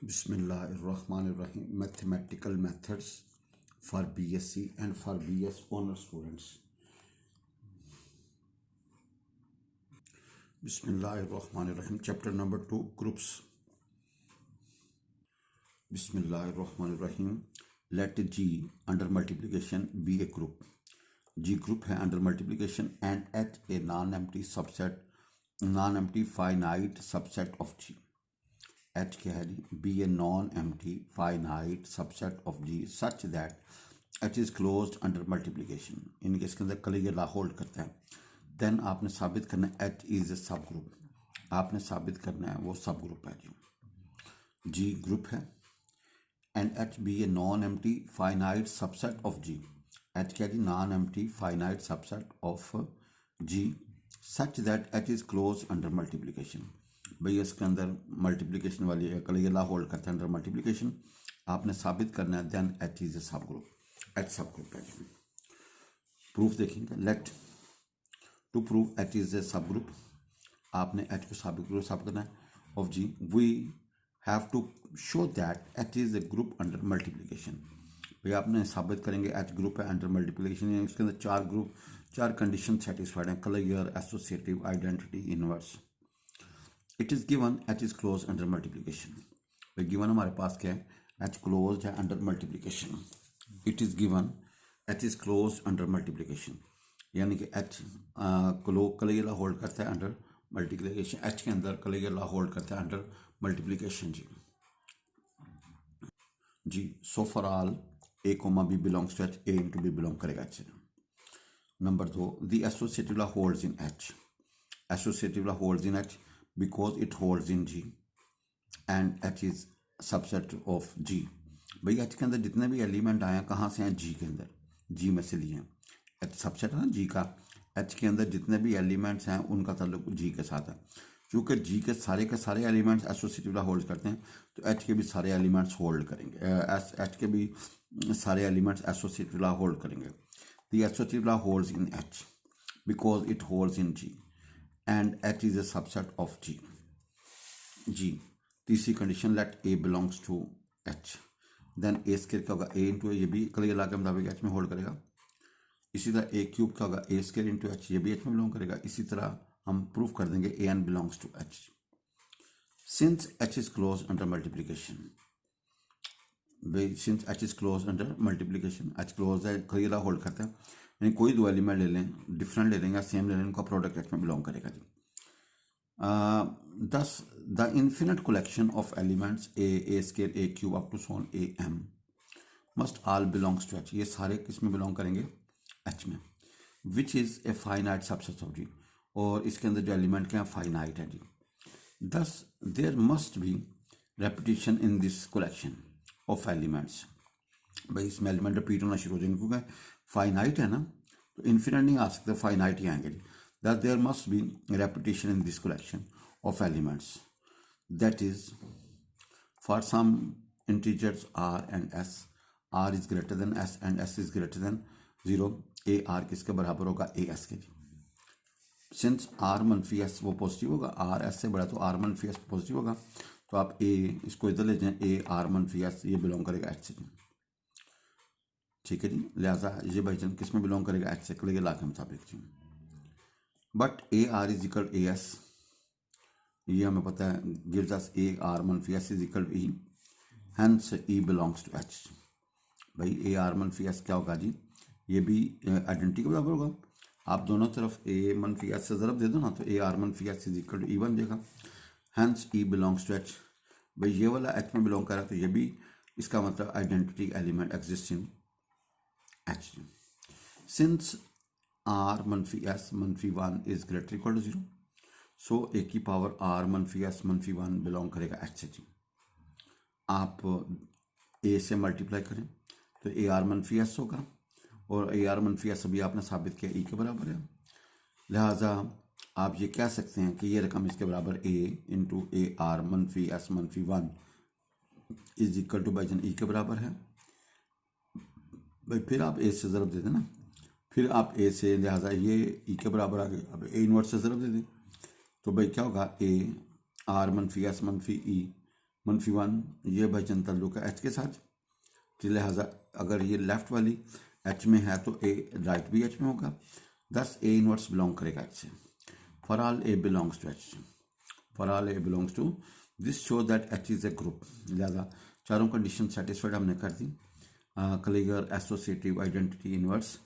Bismillahirrahmanirrahim. Mathematical methods for BSc and for BS honor students. Bismillahirrahmanirrahim. Chapter number 2, groups. Bismillahirrahmanirrahim. Let G under multiplication be a group. G group है under multiplication and H a non-empty finite subset of G. H क्या है जी? Be a non-empty finite subset of G such that H is closed under multiplication. इनके इसके अंदर कल ये ला hold करता है. देन आपने साबित करना है H is a सब ग्रुप. आपने साबित करना है वो सब ग्रुप है जी. G ग्रुप है and H be a non-empty finite subset of G. H क्या जी? non-empty finite subset of G such that H is closed under multiplication. भाई इसके अंदर मल्टीप्लिकेशन वाली कल ये ला होल्ड करते हैं अंडर मल्टीप्लिकेशन. आपने साबित करना है then H is a sub group. H sub group है. प्रूफ देखेंगे. Let to prove H is a sub group आपने एच को साबित करना है of G. We have to show that H is a group under multiplication. भाई आपने साबित करेंगे एच ग्रुप है अंडर मल्टीप्लिकेशन. इसके अंदर चार कंडीशन सेटिस्फाइड हैं. Closure, associative, identity, inverse. It is given H is close under multiplication. भाई गिवन हमारे पास क्या है? एच क्लोज है under multiplication. It is given H is close under multiplication यानी कि एच कलर होल्ड करता है अंडर मल्टीप्लिकेशन. एच के अंदर कलर होल्ड करता है अंडर मल्टीप्लिकेशन जी. So for all a comma b belongs to H, a into b belong करेगा H. Number 2, the associative law holds in H. Associative law holds in H because it holds in G and H is subset of G. भाई H के अंदर जितने भी element आए हैं कहाँ से हैं? G के अंदर. G में से लिए हैं. H सबसेट है ना G का. H के अंदर जितने भी एलिमेंट्स हैं उनका ताल्लुक G के साथ है. क्योंकि G के सारे एलिमेंट्स एसोसिएटिव होल्ड करते हैं तो H के भी सारे एलिमेंट्स होल्ड करेंगे. H के भी सारे एलिमेंट्स एसोसिएटिव होल्ड करेंगे. The associative holds in H because it holds in G and H is a subset of G. G. तीसरी condition let A belongs to H. Then A square क्या होगा? A into A. ये भी कल ला के मुताबिक H में होल्ड करेगा. इसी तरह A क्यूब क्या होगा? A square into H. ये भी H में बिलोंग करेगा. इसी तरह हम प्रूफ कर देंगे A n belongs to H. Since H is closed under multiplication. Since H is closed under multiplication, H closed है कल ला होल्ड करता है. यानी कोई दो एलिमेंट ले लें, डिफरेंट ले लेंगे, सेम ले लें, उनका प्रोडक्ट एच में बिलोंग करेगा जी. Thus the infinite collection of elements a square, a cube up to so on a m must all belongs to H. ये सारे किस में बिलोंग करेंगे? एच में. Which is a finite subset of G. और इसके अंदर जो एलिमेंट क्या है? फाइनाइट है जी. Thus there must be repetition in this collection of elements. भाई इसमें एलिमेंट रिपीट होना शुरू हो जाएंगे क्योंकि फाइनाइट है ना, तो इन्फिनिट नहीं आ सकते, फाइनाइट ही आएंगे. That there must be repetition in this collection of elements. That is for some integers R and S. R is greater than S and S is greater than 0. A R किसके बराबर होगा? A S के. Since R मनफी S वो positive होगा, R S से बड़ा तो आर मनफी एस पॉजिटिव होगा. तो आप ए इसको इधर ले जाएं, ए आर मनफी एस ये बिलोंग करेगा एच से. ठीक है जी. लिहाजा ये भाईजान किस में बिलोंग करेगा? एच से. कल ला के मुताबिक जी. But a r is equal a s ये हमें पता है गिव्स अस ए आर मनफी S is equal e. Hence E belongs to H. भाई ए आर मनफी एस क्या होगा जी? ये भी आइडेंटिटी के बराबर होगा. आप दोनों तरफ ए मनफी एस से ज़रब दे दो ना तो ए आर मनफी S is equal to E बन जाएगा. Hence E belongs to H. भाई ये वाला एच में बिलोंग कर रहा है तो ये भी इसका मतलब identity element exist in H. Since R मनफी S मनफी 1 is greater equal to 0, so A की पावर R मनफी S मनफी 1 बिलोंग करेगा H से जी. आप A से मल्टीप्लाई करें तो ए आर मनफी एस होगा और ए आर मनफी एस अभी आपने साबित किया ई के बराबर है. लिहाजा आप ये कह सकते हैं कि ये रकम इसके बराबर A इंटू ए आर मनफी एस मनफी 1 इज इक्वल टू बाईजन ई के बराबर है. भाई फिर आप ए से ज़रब दे देना. फिर आप ए से लिहाजा ये ई के बराबर आ गए. अब ए इनवर्स से ज़रब दे दें तो भाई क्या होगा? ए आर मनफी एस मनफी ई -1 ये भाईजान ताल्लुक है एच के साथ, तो लिहाजा अगर ये लेफ्ट वाली एच में है तो ए राइट भी एच में होगा, दस ए इनवर्स बिलोंग करेगा एच से। For all A belongs to H, for all A belongs to this show that H is a group. लिहाजा चारों कंडीशन सेटिस्फाइड हमने कर दी, क्लियर एसोसिएटिव आइडेंटिटी इनवर्स,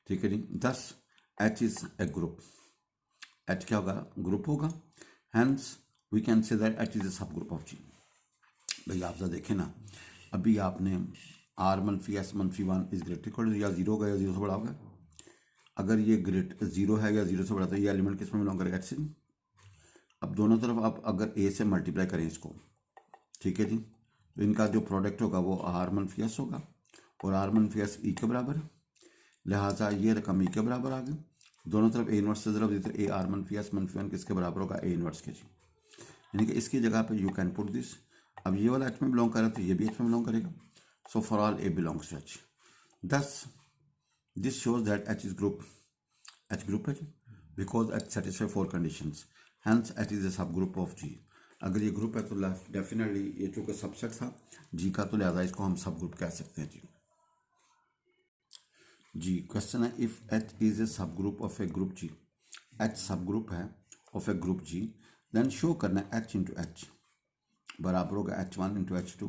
ठीक है जी। Thus H is a group, H क्या होगा, ग्रुप होगा, hence we can say that H is a sub group of जी। भाई आप जरा देखें ना, अभी आपने आर मनफी एस -1 इज ग्रेटर इक्वल या जीरो होगा या जीरो से बड़ा होगा। अगर ये ग्रेट जीरो है या जीरो से बड़ा तो ये एलिमेंट किस में बिलोंग करेगा, एच से। अब दोनों तरफ आप अगर ए से मल्टीप्लाई करें इसको, ठीक है जी, तो इनका जो प्रोडक्ट होगा वो आर मनफी एस होगा, और आर मनफी एस ई के बराबर है, लिहाजा ये रकम ई के बराबर आ गई। दोनों तरफ ए इनवर्स से ज़रा देते ए आर मनफी एस -1 किसके बराबर होगा, ए इनवर्स के जी। यानी कि इसकी जगह पे यू कैन पुट दिस। अब ये वाला एच में बिलोंग कर रहा है तो ये भी एच में बिलोंग करेगा, so for all A belongs to H. Thus this shows that H is group, H group है because H satisfy 4 conditions, hence H is a sub group of जी। अगर ये ग्रुप है तो डेफिनेटली ये चूँकि subset था जी का, तो लिहाजा इसको हम सब ग्रुप कह सकते हैं जी। जी क्वेश्चन है, if H is a sub group of a group G, H sub group है of a group G, then show करना एच इंटू एच बराबर होगा H1 into H2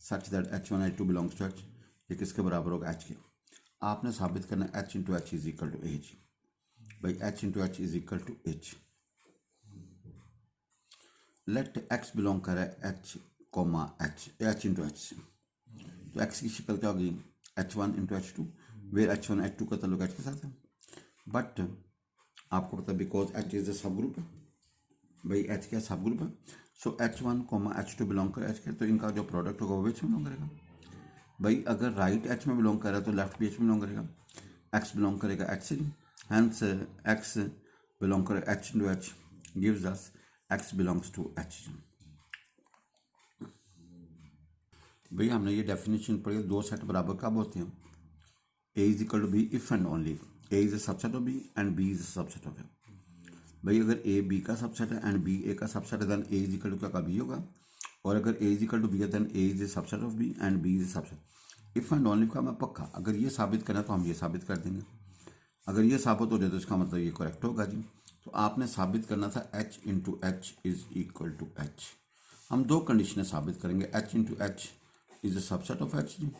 such that H1 H2 belongs to H. ये किसके बराबर होगा, H के। आपने साबित करना H into H is equal to H. भाई H into H is equal to H. Let X belong करे H coma H, H into H से, तो एक्स की शक्ल क्या होगी, H1 into H2, where H1 H2 का ताल्लुक एच के साथ है। बट आपको पता है because H is a sub group है, भाई एच क्या सब ग्रुप है, सो H1 कोमा H2 बिलोंग कर एच के, तो इनका जो प्रोडक्ट होगा वो एच में बिलोंग करेगा। भाई अगर राइट एच में बिलोंग कर रहा है तो लेफ्ट भी एच में बिलोंग करेगा, एक्स बिलोंग करेगा एच से, हैंस एक्स बिलोंग करे H into H gives us X belongs to H. भाई हमने ये डेफिनेशन पढ़ी, दो सेट बराबर कब होते हैं, A is equal to B if and only A is a subset of B and B is a subset of A. भाई अगर ए बी का सबसेट है एंड बी ए का सबसेट है, then A is equal to क्या B होगा, और अगर A is equal to B है then A is a subset of B and B is a subset. If and only का मैं पक्का, अगर ये साबित करना तो हम ये साबित कर देंगे, अगर ये साबित हो जाए तो इसका मतलब ये करेक्ट होगा जी। तो आपने साबित करना था H into H is equal to H. हम दो कंडीशनें साबित करेंगे, H into H is a subset of H जी,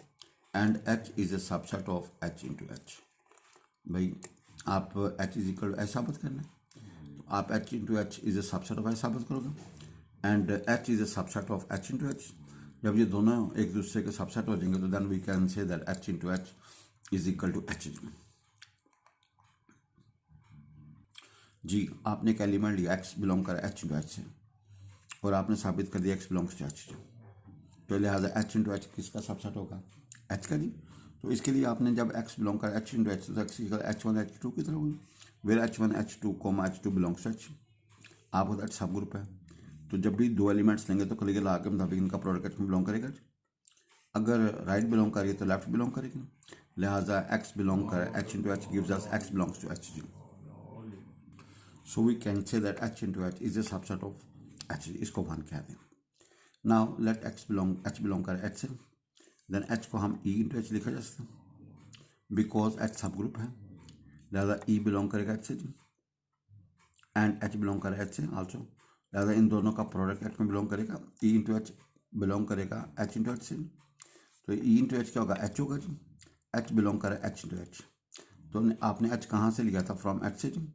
and H is a subset of H into H. भाई आप H is equal to H साबित करना है, आप H into H is a subset of H साबित करोगे, and H is a subset of H into H. जब ये दोनों एक दूसरे के सबसेट हो जाएंगे तो then we can say that H into H is equal to H जी। आपने एक एलिमेंट लिया एक्स बिलोंग कर एच इंटू एच से, और आपने साबित कर दिया एक्स बिलोंग्स टू एच, तो लिहाजा एच इंटू एच किसका सबसेट होगा, एच का जी। तो इसके लिए आपने जब एक्स बिलोंग कर एच इंटू एच तो एक्स H1 H2 की तरह होगी, where H1 H2 comma H2 belongs to H. आप होता सब ग्रुप है, तो जब भी दो एलिमेंट्स लेंगे तो क्लियर ला के मुताबिक इनका प्रोडक्ट एच में बिलोंग करेगा। अगर राइट बिलोंग करिए तो लेफ्ट बिलोंग करेगी, लिहाजा एक्स बिलोंग कर H into H gives us X belongs to H जी। So we can say that H into H is a subset of H, इसको वन कह दें। नाउ लेट एच बिलोंग कर H से, then H को हम E into H लिखा जा सकता है बिकॉज एच सब ग्रुप है, लिहाजा ई बिलोंग करेगा एच से जी, एंड एच बिलोंग करेगा एच से आल्सो, लिहाजा इन दोनों का प्रोडक्ट एच में बिलोंग करेगा, ई इंटू एच बिलोंग करेगा एच इंटू एच से, तो ई इंटू एच क्या होगा, एच होगा जी, एच बिलोंग करे एच इंटू एच। तो आपने एच कहाँ से लिया था, फ्रॉम एच से जी,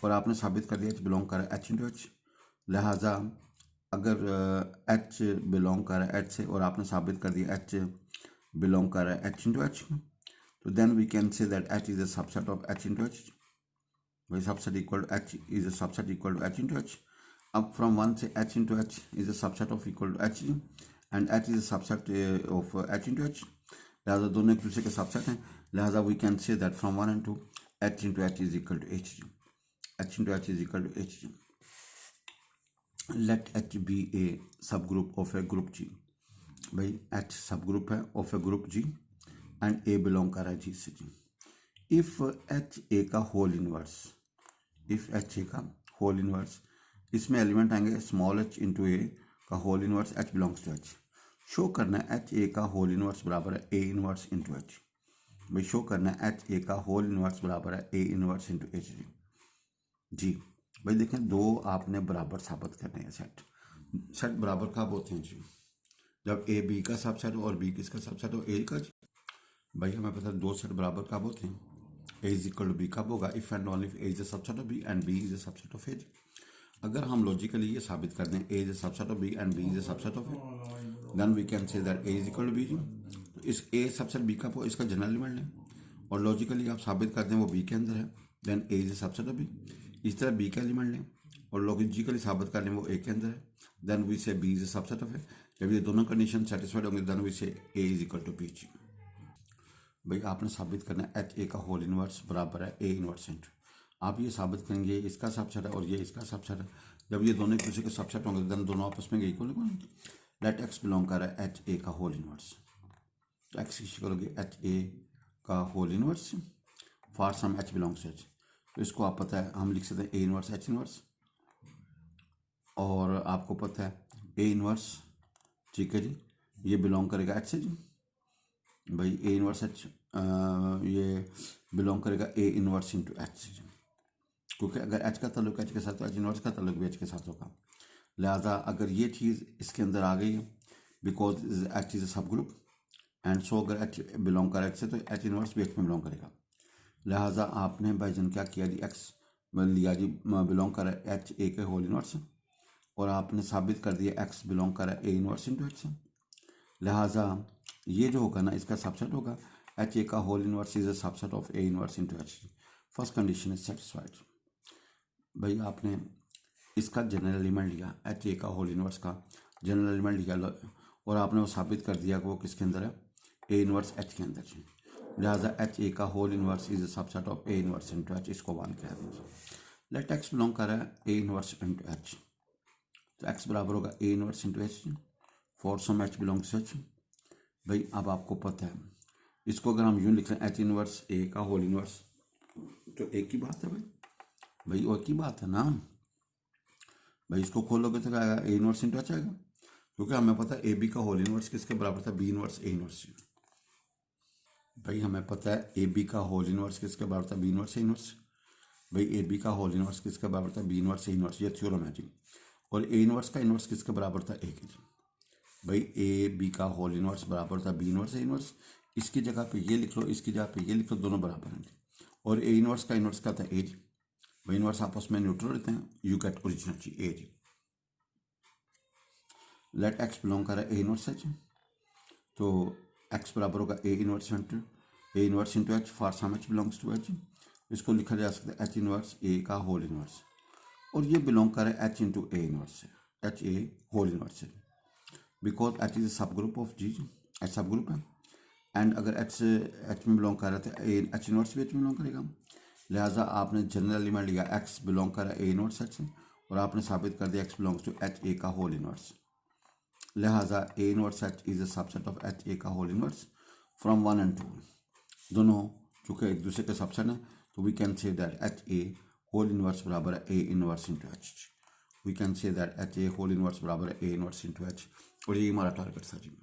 और आपने साबित कर दिया एच बिलोंग करे एच इंटू एच। लिहाजा अगर एच बिलोंग करे एच से और आपने साबित कर दिया एच बिलोंग करे एच इंटू एच, तो then we can say that H is a subset of H into H. वही subset equal to H is a subset equal to H into H. अब फ्रॉम वन से H into H is a subset of equal to H, and H is a subset of H into H. लिहाजा दोनों एक दूसरे के subset हैं, लिहाजा we can say that from one and two H into H is equal to H, H into H is equal to H. Let H be a sub group of a group G. भाई H sub group है of a group G, and a belong कर रहा है जी से जी। If H A का whole inverse, if H A का whole inverse, इसमें element आएंगे स्मॉल एच इंटू ए का whole inverse H belongs to H. Show करना है एच ए का होल इनवर्स बराबर है ए इनवर्स इंटू एच। भाई शो करना है एच ए का होल इनवर्स बराबर है ए इनवर्स इंटू एच जी। भाई देखें, दो आपने बराबर साबित करने हैं सेट। सेट बराबर कब होते हैं जी? जब ए बी का सबसेट हो और बी किसका सबसेट हो, ए का जी। भाई हमें पता है दो सेट बराबर कब होते हैं? A is equal to B कब होगा? If and only A is a subset of B and B is a subset of A जी। अगर हम लॉजिकली ये साबित कर दें A is a subset of B and B is a subset of A, then we can say that A is equal to B जी। तो इस ए सबसेट बी का इसका जनरल एलिमेंट लें और लॉजिकली आप साबित कर दें वो बी के अंदर है, then A is a subset of B. इस तरह बी का एलिमेंट लें और लॉजिकली साबित कर लें वो ए के अंदर है, then we say B is a subset of A. जब ये दोनों कंडीशन सेटिस्फाइड होंगे then we say A is equal to B जी। भाई आपने साबित करना है एच ए का होल इनवर्स बराबर है ए इनवर्स इंटू। आप ये साबित करेंगे इसका सबसेट है और ये इसका सबसेट है। जब ये दोनों एक दूसरे के सबसेट होंगे देन दोनों आपस में इक्वल होंगे। लेट एक्स बिलोंग कर रहा है एच ए का होल इनवर्स, तो एक्स की करोगे एच ए का whole inverse for some H belongs H. तो इसको आप पता है हम लिख सकते हैं ए इनवर्स एच इनवर्स, और आपको पता है ए इनवर्स, ठीक है जी, ये बिलोंग करेगा एच से जी। भाई ए इनवर्स एच ये बिलोंग करेगा ए इनवर्स इंटू एच से जी, क्योंकि अगर एच का ताल्लुक एच के साथ तो एच इनवर्स का ताल्लुक भी एच के साथ होगा। लिहाजा अगर ये चीज़ इसके अंदर आ गई है बिकॉज एच इज़ अ सब ग्रुप एंड सो अगर एच बिलोंग कर एच से तो एच इनवर्स भी एच में बिलोंग करेगा। लिहाजा आपने भाईजान क्या किया जी, एक्स लिया जी बिलोंग कर एच ए के होल इनवर्स और आपने साबित कर दिया एक्स बिलोंग कर ए इनवर्स इंटू एच से। लिहाजा ये जो होगा ना इसका सबसेट होगा एच ए का whole inverse is a subset of A inverse into H. First condition is satisfied. भाई आपने इसका जनरल एलिमेंट लिया, एच ए का होल इनवर्स का जनरल एलिमेंट लिया और आपने वो साबित कर दिया कि वो किसके अंदर है, ए इनवर्स एच के अंदर है। लिहाजा एच ए का whole inverse is a subset of A inverse into H, इसको वन कह दीजिए। लेट एक्स बिलोंग कर रहा है ए इनवर्स इंटू एच, तो एक्स बराबर होगा A inverse into H for some H belongs H. भाई अब आपको पता है इसको अगर हम यूँ लिख रहे हैं एच इनवर्स ए का होल इनवर्स, तो एक ही बात है भाई और की बात है ना। भाई इसको खोलोगे तो क्या आएगा, ए इनवर्स इंटू एच आएगा, क्योंकि हमें पता है ए बी का होल इनवर्स किसके बराबर था, बी इनवर्स ए इनवर्स। भाई हमें पता है ए बी का होल इनवर्स किसके बराबर था, बी इनवर्स ए इनवर्स। भाई ए बी का होल इनवर्स किसके बराबर था, बी इनवर्स ए इनवर्स, ये थ्योरम है जी। और ए इनवर्स का इनवर्स किसके बराबर था, ए के जी। भाई ए बी का होल इनवर्स बराबर था बी इनवर्स ए इनवर्स, इसकी जगह पे ये लिख लो, इसकी जगह पे ये लिख लो, दोनों बराबर हैं। और ए इनवर्स का इनवर्स क्या था, ए जी। भाई इनवर्स आपस में न्यूट्रल रहते हैं, you get original G, A G. Let X belong कर रहा है ए इनवर्स एच, तो एक्स बराबर होगा A inverse into H for some H belongs to H. इसको लिखा जा सकता है एच इनवर्स ए का होल इनवर्स, और ये बिलोंग कर रहा है एच इंटू ए इनवर्स से, एच ए होल इनवर्स से, बिकॉज एच इज सब group of ji, H sub group है। एंड अगर एच में बिलोंग कर रहा है तो एच इनवर्स भी एच में बिलोंग करेगा। लिहाजा आपने जनरल एलिमेंट लिया एक्स बिलोंग कर रहा है ए इनवर्स एच से, और आपने साबित कर दिया X belongs to H A का होल इनवर्स। लिहाजा A inverse H is a subset of H A का होल इनवर्स फ्रॉम 1 and 2। दोनों चूँकि एक दूसरे के सबसेट हैं तो we can say that H A whole inverse बराबर है A inverse into H. We can say that H A whole inverse बराबर है ए इनवर्स इंटू एच, और ये हमारा टारगेट था जी।